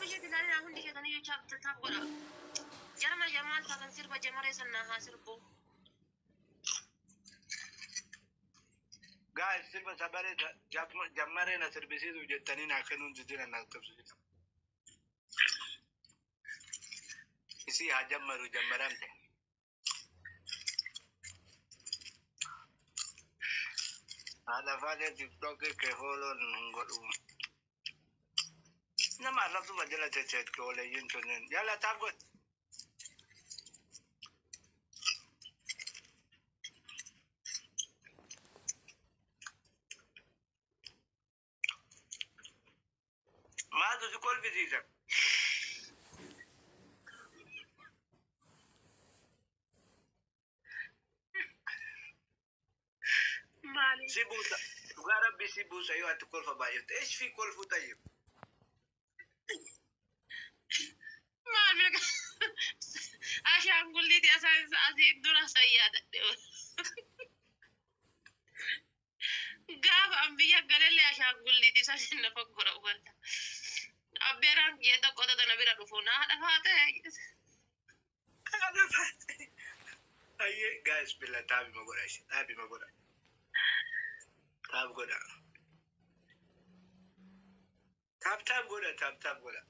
بيجي تلاقي هون دي كده نيجي تاب ولا جرم الجمال تاكن سير بجمرة سنها سيربو قاعد سير بس أبرد جمرة نصير بيسيد وجتني ناكنون جدنا نكتب سيد isi hajammaru jammarante ada fale tiktok ke holo ngodu nama rafu majala cecet ke ole yintonen yala tagot ma du kol visita سيبوتا تجارب بسيبوسا أيوة تقول فبايت إيش في كل فو طيب ما بلك عشان قول لي دي أساس أزيد دون سيادة قاف أنبياء قال لي عشان قول لي دي ساس نفكر أول أبيران جيدا قطة نبيرا رفونا هذا فاتح أيه guys بالله تابي ما قرأش تابي ما قرأ تاب قرأ تاب قرأ تاب قرأ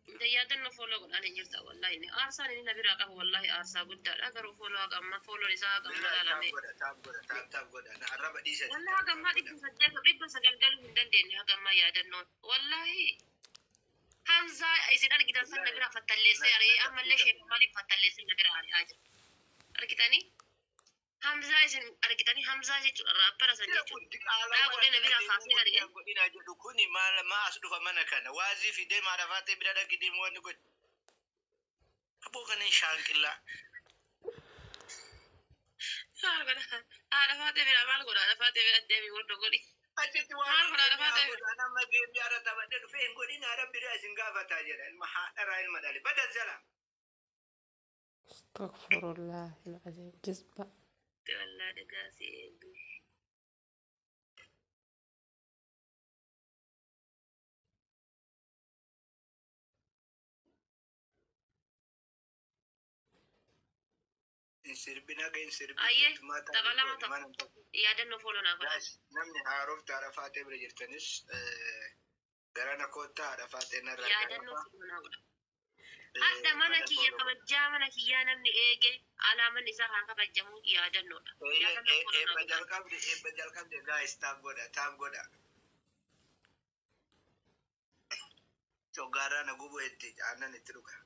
ديادن نفولو قل أنا جرت والله إني أرسل إني نبيرا قه والله أرسل قد أجر فولو أما فولو نساء أما لا لا مي تاب قرأ أنا أربع ديشة والله أما دي بس قال من دندني أما يادن والله همزة إذا أنا كده سنة نبيرا فتلسي يعني أما ليش مالي فتلسي نبيرا على أجر أركتاني همزة إذا أركتاني همزة جت رابرة سنجت لا أقول نبيرا خاصي أرجع ina jodu kuni ma asdufa mana kana wazi fi de ma rafate bidada gidi mo woni god abokan shankilla أنا فاتي في الأمال قول أنا فاتي في الدمي ورد قولي أجت وانا أنا ما جيب يارا تبدل فين قولي نارا براس نقافة تاجر المحاضرة المدالي بدأ الزلام استغفر الله العظيم جزبة والله دقاسي سربنا كين سرب أيه تقلما تق يادن نفولنا بس نمني عارف تعرفات برجرتنس قرانا كوتا عرفات نرى يادن نفولنا هذا منك يا كمجا منك يا نمني إيجي على من نساها كبجمو يادن نودا بدل كم guys تاب goda cogara na gubu etti anan itruka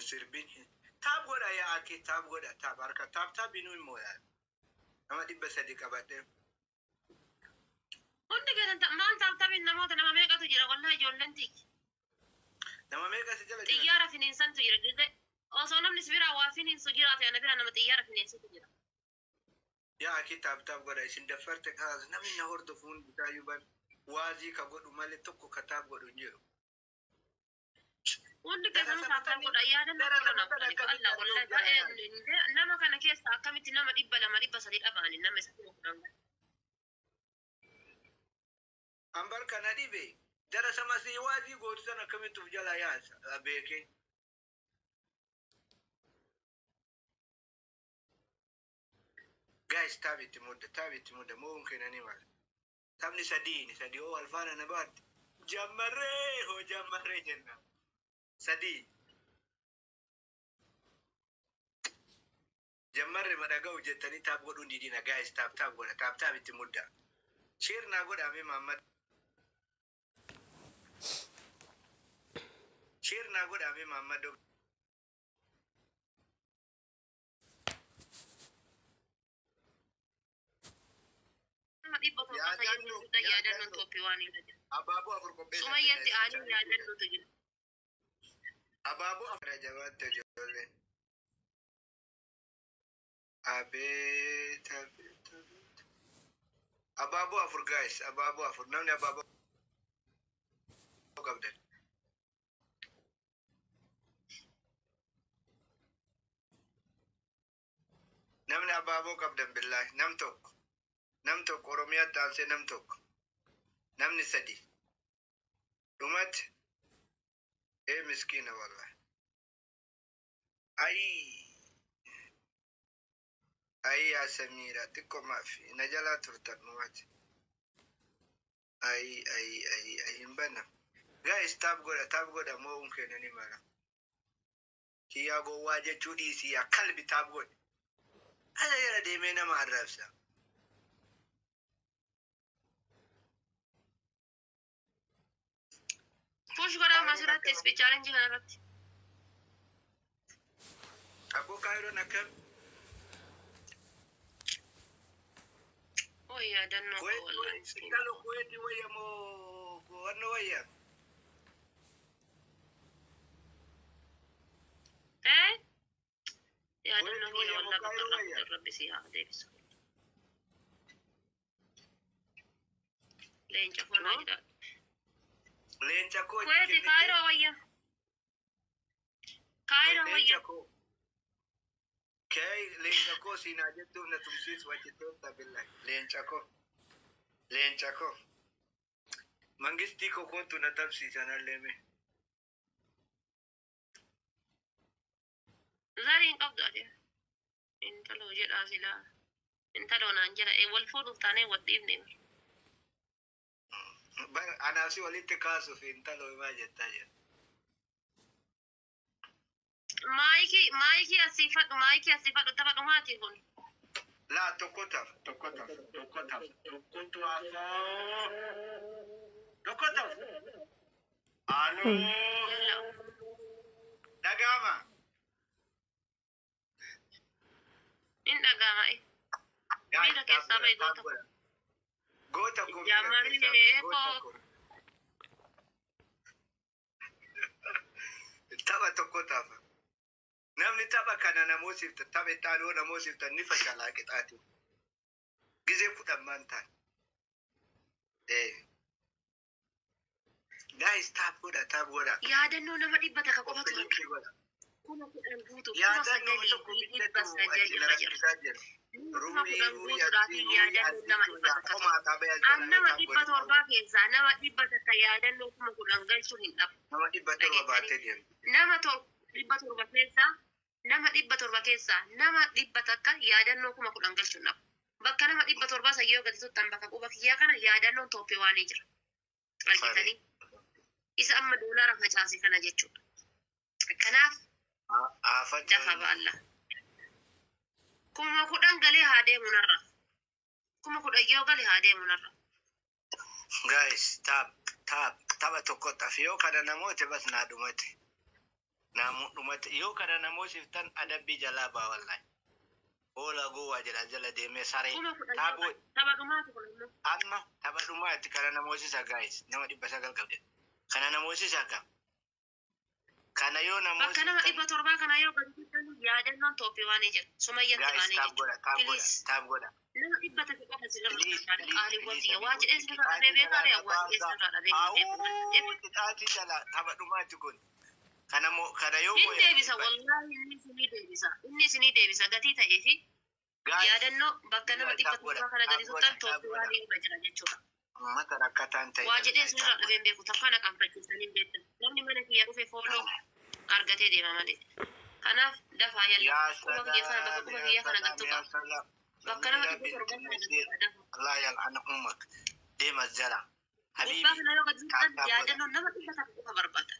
sirbin tab goda ya aki tab goda tab arka tab inu moya ama dibba sadi kabate hundi kedan maan tabin namoota nama meeqatu jira wallahi ijoollentik nama meeqatu jira xiyyaara finiinsantu jira dide osoo namni sibira waa finiinsu jiraate ana bira nama xiyyaara finiinsutu jira ya aki tab goda isin dafarte kaas namni na hordofuun bitayuban wazi ka godu male tokko ka tab godu jiru hundi kedan tab goda yaadan Allah wallahi nama kana keessa akkamitti nama dhibba sadi dhabaani nama isa fuudhan ambar kana dibe jara sama si wazi godu sana kamitu jala ya abeke guys tabiti muda mungkin animal tabni sadi oh alfana nabat jamare jenna sadi jamare madaga ujetani tab godu didina guys tab goda tab iti muda shir na goda me Muhammad shir na goda me Muhammad yaadannoon tooppi waan hin jiru. Abaaboo afur qopheessa. Sumayyatti aanin yaadannootu jira. Abaaboo afur jabaatti ijoollee. Abeet. Abaaboo afur guys, abaaboo afur namni abaaboo qabdan. Namni abaaboo qabdan billahi nam tokko. nam tokko Oromiyaa taasise nam tokko namni sadi dhumat miskiina wallahi ay ya Samira tikko maafi na jala turtan dhumat ay himbana guys tab goda mo unkenani mara kiya go waje chudi si ya kalbi tab god ala yara de me na marrafsa push goda masirratti ispi challenge kanarratti Abu Cairo nakam ya danno wallahi kalo kweti waya mo wanno waya ya danno wallahi rabbi siya deebis lencha kona jira lencha ko kweti Cairo waya kay lencha ko sinajettu na tumsis wajito tabillahi lencha ko mangisti ko kontu na tabsi sanaleme zarin qabdu ade intalo jedha sila intalo nan jira wal fudu tane wadibne bar anasi walitte kasu fi intalo ma jetta je maiki asifadu tabadu mati kun la tokota alo dagama in dagama mira ke sabai gota ko jamari ko taba tokota namni taba kana namosif taba tano namosif ni fashala qixati gize fudan manta guys tab goda ya danno nama dibbata ka qofatu kuma kudan gutu kuma sagali dibba sajali nama dibba torba keessa nama dibba takka yaadannoo kuma kudan galchuu hin dhabu nama dibba torba baate deem nama dibba torba keessa nama dibba takka yaadannoo kuma kudan galchuu hin dhabu bakka nama dibba torba sayyoo gadi tuttan bakka quba kiyyaa kana yaadannoon Toophee waanii jira argitanii isa amma doolara facaase kana jechuudha kanaaf dafa ba'alla kuma kudan galee haa deemunarra kuma kudan yoo galee haa deemunarra guys taba tokko tafiyoo kana namoota bas naa dhumate yoo kana namoosiftan adabbii jalaa baa wallahi ola gowa jala deemee saree taaboo taba dhumaatu kun amma taba dhumaatti kana namoosisa guys nama 900 qabde kana namoosisa kam kana yoo namoosisa bakka nama 700 kana yoo gadhiisan yaadannoon Toophee waanii jira sumayyatti waanii jira taab goda nama 100 qofa sirra qaalii wanti waa jedhee sirra dhabee beekare waa jedhee sirra dhabee taati jala taba dhumaatti kun kana yoo inni deebisa wallahi inni isinii deebisa gatii ta'ee fi yaadannoo bakka nama 100 kana gadhiisan Toophee waanii jira jechuudha mata rakkataan ta'e waa jedhee sirra dhabee beeku takkana qaanfachiisanii beektan namni mana kiyya dhufe fooloo argatee deema malee kanaaf dafaa yalla quba kiyya kana gattu qaba bakka nama 100 Allah yal'ana ummak deema jala habibi kana yoo gadhiisan yaadannoo nama 100 qofa barbaada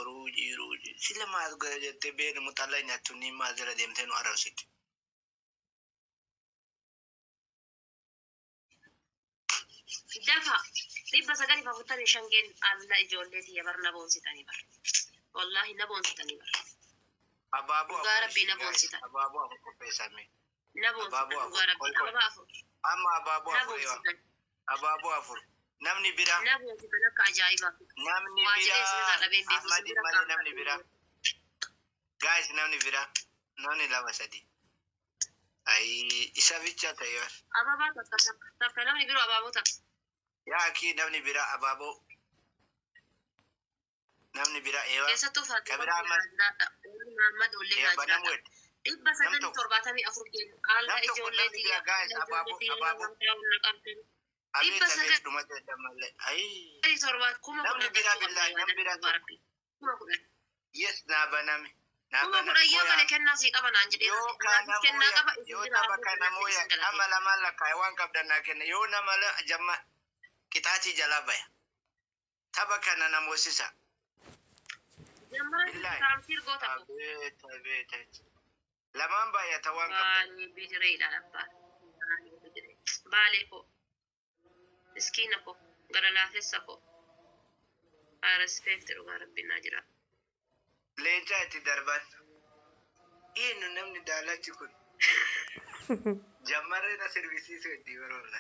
ruuji sila maal godhate beenu mutalla nyaattu ni maal jala deemtee nu arrabsiti dafa 945 alla ijoollee tiyya bar na boonsitanii bar wallahi na boonsitanii bar abaabu dhugaa rabbii na boonsitan abaabu afur qopheessame na boonsitan dhugaa rabbii abaabu amma abaabu afur abaabu afur namni bira na boonsitan akka ajaa'ibaa namni bira namni bira guys namni bira namni lama sadi ay isa bicha tayo ababa takka namni biro ababo takka ya ki namni bira ababo namni bira ewa keessattuu kabira Muhammad Olle banamwet Dhibba sagalii torbaatamii afur kennu. Haala ijoollee xiyyaa. Dhibba sagalii torbaat kuma kudhan. Yes, nabanami. Kuma kudhan yoo kana kennaa sii qaba naan jedhee. Kennaa qaba yoo tapha kana mooya amma lamaan lakkaa'e waan qabdannaa kenna yoo nama jamma qixaatii jalaa baya tapha kana namoosisa. Lamaan baay'ata waan qabdan. Baalee koo miskiina koo gara laafessa koo haa respect dhugaa rabbiin naa jira. Leencaa itti darban. Eenyu namni daalachi kun jammarree na sirvisiisu itti baroolla.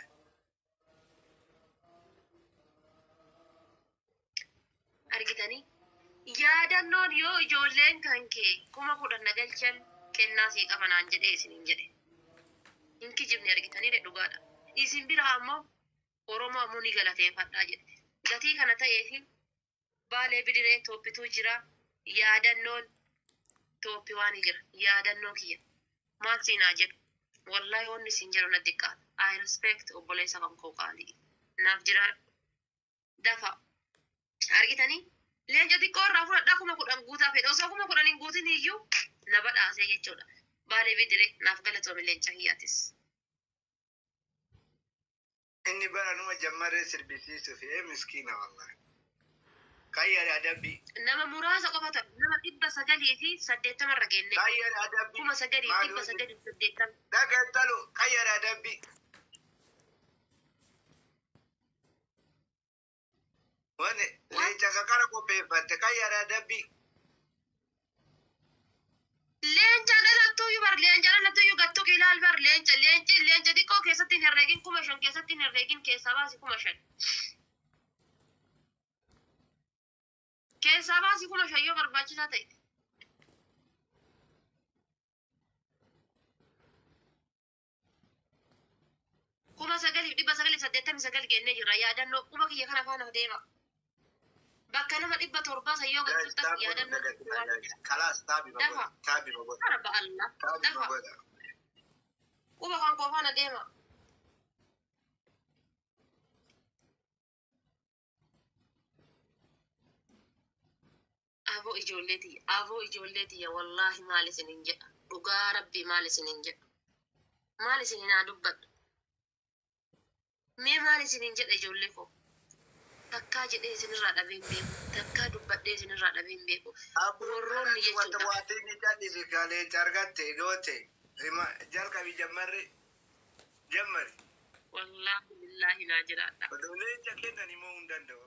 Argitanii yaadannoon yoo ijoolleen kan kee kuma kudhan nagalchan kennaa sii qaba naan jedhee isiniin jedhe. Hin kijibne argitanii dhugaadha. Isin bira ammoo Oromoo ammoo ni galateeffadhaa jedhe. Gatii kana ta'eefi Baalee Bidiree Tooppituu jira. Yaadannoon Tooppi waan jira. Yaadannoo kiyya. Maal siinaa jedhu. Wallahi onni siin jedhu na xiqqaata. I respect obboleessa kan koo qaalii. Naaf jira dafa. Argitanii leenca xiqqoo irraa fudhadhaa kuma kudhan guutaa fedha. Osoo kuma kudhan hin guutin iyyuu na badhaasee jechuudha. Baalee Bidiree naaf galatoome leenca kiyyaatis. Inni baranuma jammarree sirbisiisuuf miskiina wallahi. Kayyare adabbii. Nama muraasa qofata nama 980 irra geenne. Kayyare adabbii. 980. Dhagattalu kayyare adabbii. Wani leenca kakara qopheeffatte kayyare adabbii. Leenca dhalattuyyuu bar leenca dhalattuyyuu gattuu ilaal bar leenca xiqqoo keessatti hin herreegin 5,000 keessatti hin herreegin keessaa baasi 5,000. Keessaa baasii 5,000 yoo barbaachisaa ta'e. Kuma 9,989 geennee jirra. Yaadannoo quba kiyya kana faana deema. Bakka nama 700 yoo galchuudhaaf yaadannoo. Kalaas taabi magoota. Harba Allah. Dafa. Quba kan koo faana deema. Aboo ijoolleetiyya wallahi maal isinin jedha. Dhugaa rabbii maal isinin jedha. Maal isinin haa dubbadhu. Mee maal isinin jedha ijoollee koo. Takkaa jedhee isinirraa dhabee hin beeku. Takkaa dubbadhee isinirraa dhabee hin beeku. Warroonni jechuudha. Waatii ni cadhisi kaalee argatte goote. Jalqabi jammari. Wallahi billahi naa jiraadha. Leenca kennan immoo hin danda'u.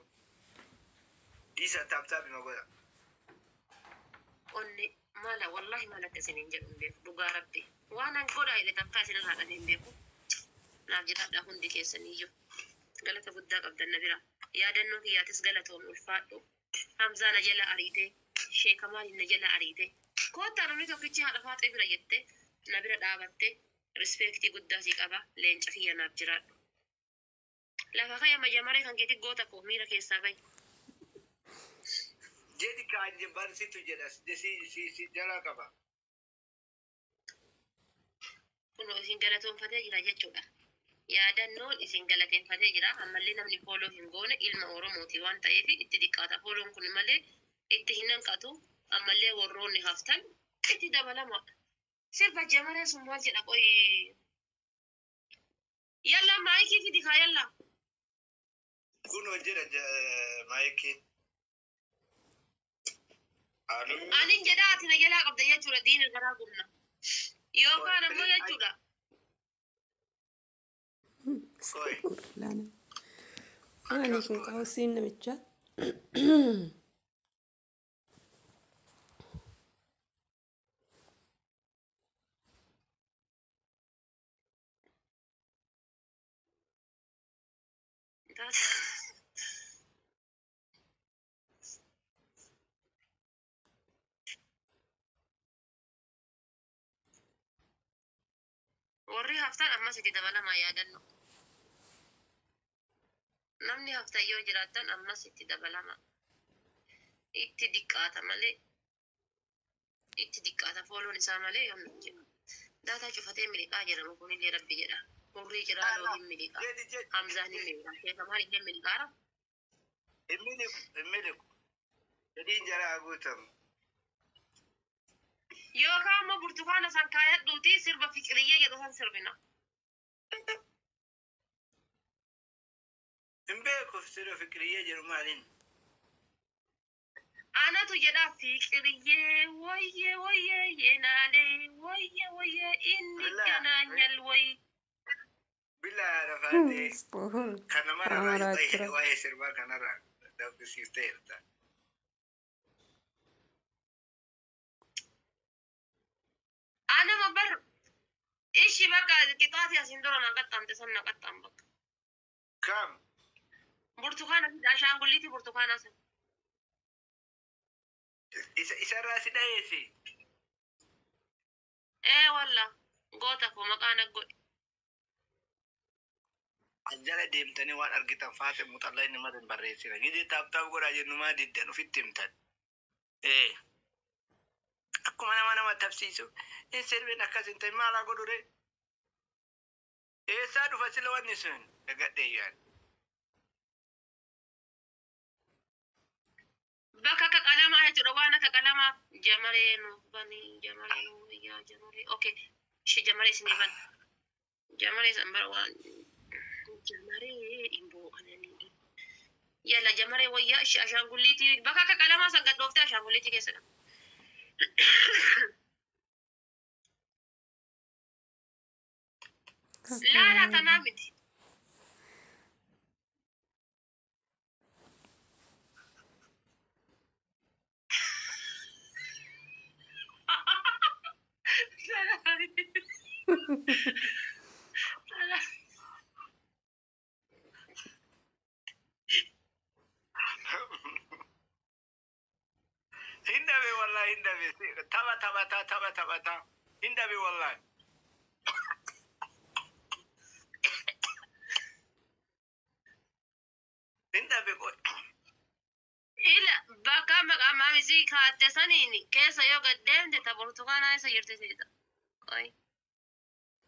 Isa taaptaabi magoota. Onni mala wallahi mala isinin jedhu hin beeku. Dhugaa rabbii. Waan an godhaa jedhe takkaa isinirraa dhabee hin beeku. Naaf jiraadha hundi keessaniyyuu. Galata guddaa qabdan na bira. Yaadannoo kiyyaatis galatoom ulfaadhu. Hamzaa na jala ariitee. Sheekamaal na jala ariitee. Koottaa namni tokkichi haadha faaxee bira jettee na bira dhaabattee rispeektii guddaa si qaba. Leenca kiyya naaf jiraadhu. Lafa kayya majamaree kan keetti goota koo miira keessaa bahi. Jadi kaanje barsitu jedha si jala qaba. Kun isin galatoonfatee jira jechuudha. Yaadannoon isin galateeffatee jira. Ammallee namni fooloo hin goone ilma Oromooti waan ta'eef itti xiqqaata. Fooloon kun malee itti hin hanqatu. Ammallee warroonni haftan itti dabalama. Sirba jamaree sun maal jedha qoyi. Yalla maayikii fidi kaa yalla. Kun hojjedha maayikii. Anin jedhaa ati na jalaa qabda jechuudha diina garaa gumna. Yookaan ammoo jechuudha. Ani kun qawsiin namicha. Warri haftan ammas itti dabalamaa yaadannoo. Namni haftan yoo jiraattan ammas itti dabalama. Itti diqqaata malee. itti xiqqaata fooloon isaa malee yommuu jedhu. Daataa cufatee miliqaa jedhama kunillee rabbi jedha. Hurrii jiraa loohin miliqaa. Hamzaan hin miliqaa. Sheekamaan illee miliqaara. Imiliku. Jadi jara guutam. Yookaan immoo burtukaana san kaayadhuuti sirba fiqiriyyee jedhu san sirbina. Imbeeku sirba fiqiriyyee jedhu maaliin? Anatu jedha fiqiriyyee wayye yenaalee wayye inni ganaanyal wayi. Bilaa rafaatee Astaghfir. kana mara Amaraa raayuu jira. waa'ee sirbaa kanarra dabbisiifteerta. Anama bar ishi bakka qixaati asin dura na qaxxamte san na qaxxam bakka. Kam Burtukaana fi ashaangulliiti burtukaana san. isarraa si dhayeesi. Walla goota koo maqaan aggodhe. Jala deemtanii waan argitan faate muuxallaa inni madan barreessina. Gidi taaptaap godhaa jennumaa diddan ofitti himtan. Akkuma nama tabsiisu. Sirbiin akkas hin ta'in maalaa godhure? Eessaa dhufa sila wanni sun? Dagadhee yaan. Bakka akka qalamaa jechuudha waan akka qalamaa jamaree nu banii jamaree nu wayyaa jamaree okay ishee jamaree isinii ban jamaree san bara waan jamaree imboo ananii yalla jamaree wayyaa ishee ashaangulliitii bakka akka qalamaa san gadhooftee ashaangulliitii keessadha. Laala tanaa miti. Hindabe wallahi hindabe. Tapha. Hindabe wallahi. Hindabe ko. Ila bakka maqaa maamisii kaatte saniini keessa yoo gad deemte ta burtukaanaa isa jirti siita. Qoy.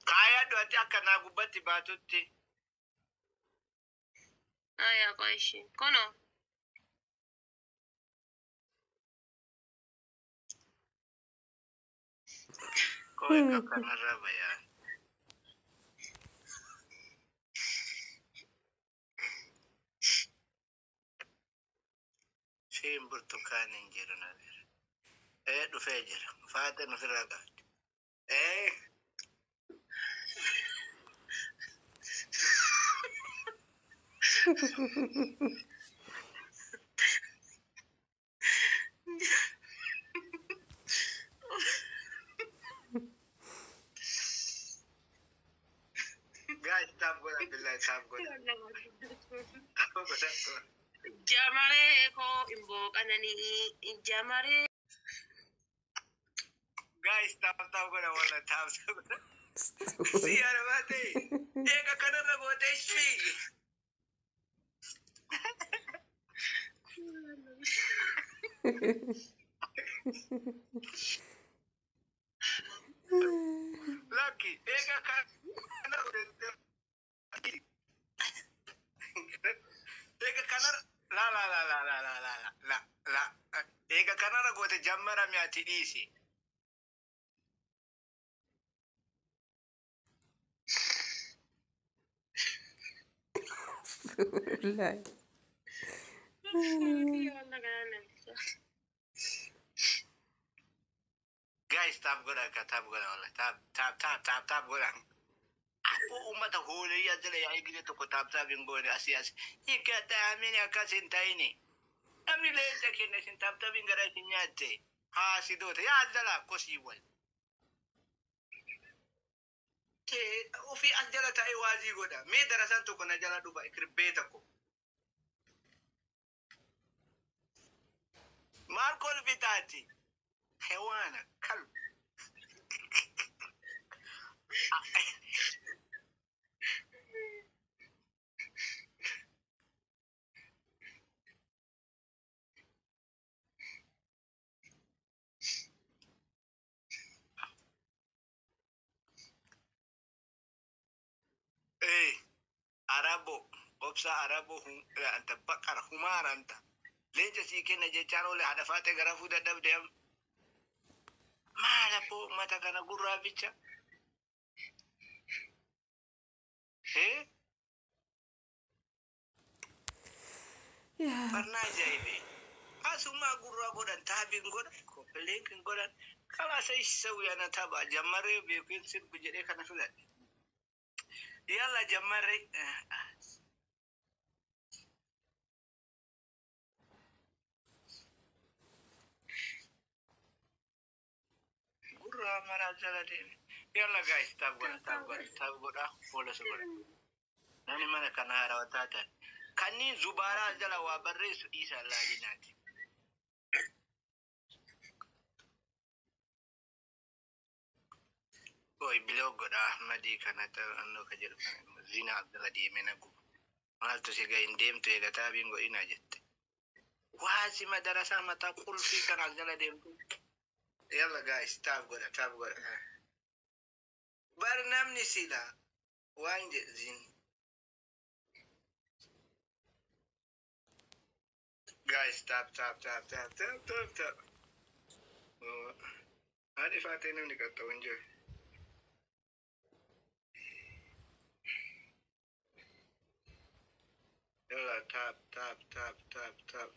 Kaayaa du'atti akka naa gubbatti baatutti. Aya qoy ishee. Kono. Koy kanarra bayaan. Shiin burtukaan hin jiru na bira. Dhufee jira. Faate nufirraa qabdi. Guys, stop godha billahi stop godha. Jamaree koo imboo qananii jamaree. Guys, stop godha walla stop godha. Si arabate. Eka kanarra gootee shii. Lucky, eka kanarra gootee. Eka kanarra la. Eka kanarra gootee jammara mi'aati dhiisi. Wallahi. Guys, stop godha walla. Tap godha. Ummata hoolayyaa jala yaa'ii gide tokko taaptaaf hin goone asii. Hiika ta'amini akkas hin ta'ini. Namni leenca kenna isin taaptaaf hin gara isin nyaatte. Haasidoota yaa jala kosii wal. Ofii as jala taa'ee waazii godha. Mee darasaan tokko na jala dhufa ikirbee tokko. Maal kolfitaati? Hewaana kalbu. ايه عربو قبصة عربو هم انت بقر حمار انت لين تسيكين جيتشانو لحدا فاتي غرفو دا دب ديم ما لبو ما تكنا قرى بيتشا ايه yaa برنا جايبي asuma قرى قدن تابين قدن كوبلين قدن خلاص ايش سوي انا تابع جمري بيكون سير بجري كان فلان يلا جمري قرى مرا زلدين يلا جايز تاب قدن ولا سقدن nani mana kana harawatata kanni zubara jala wa barre su isa ladinati oy bilogo da ahmadi kana ta anno ka jelo kana zina abdalla di menagu mal to siga indem to ga tabin go ina jette wasi madarasa mata qul fi kana jala dem yalla guys tab goda bar namni sila wanje zin guys tap oh hadi fatene ni ka tawanje يلا تاب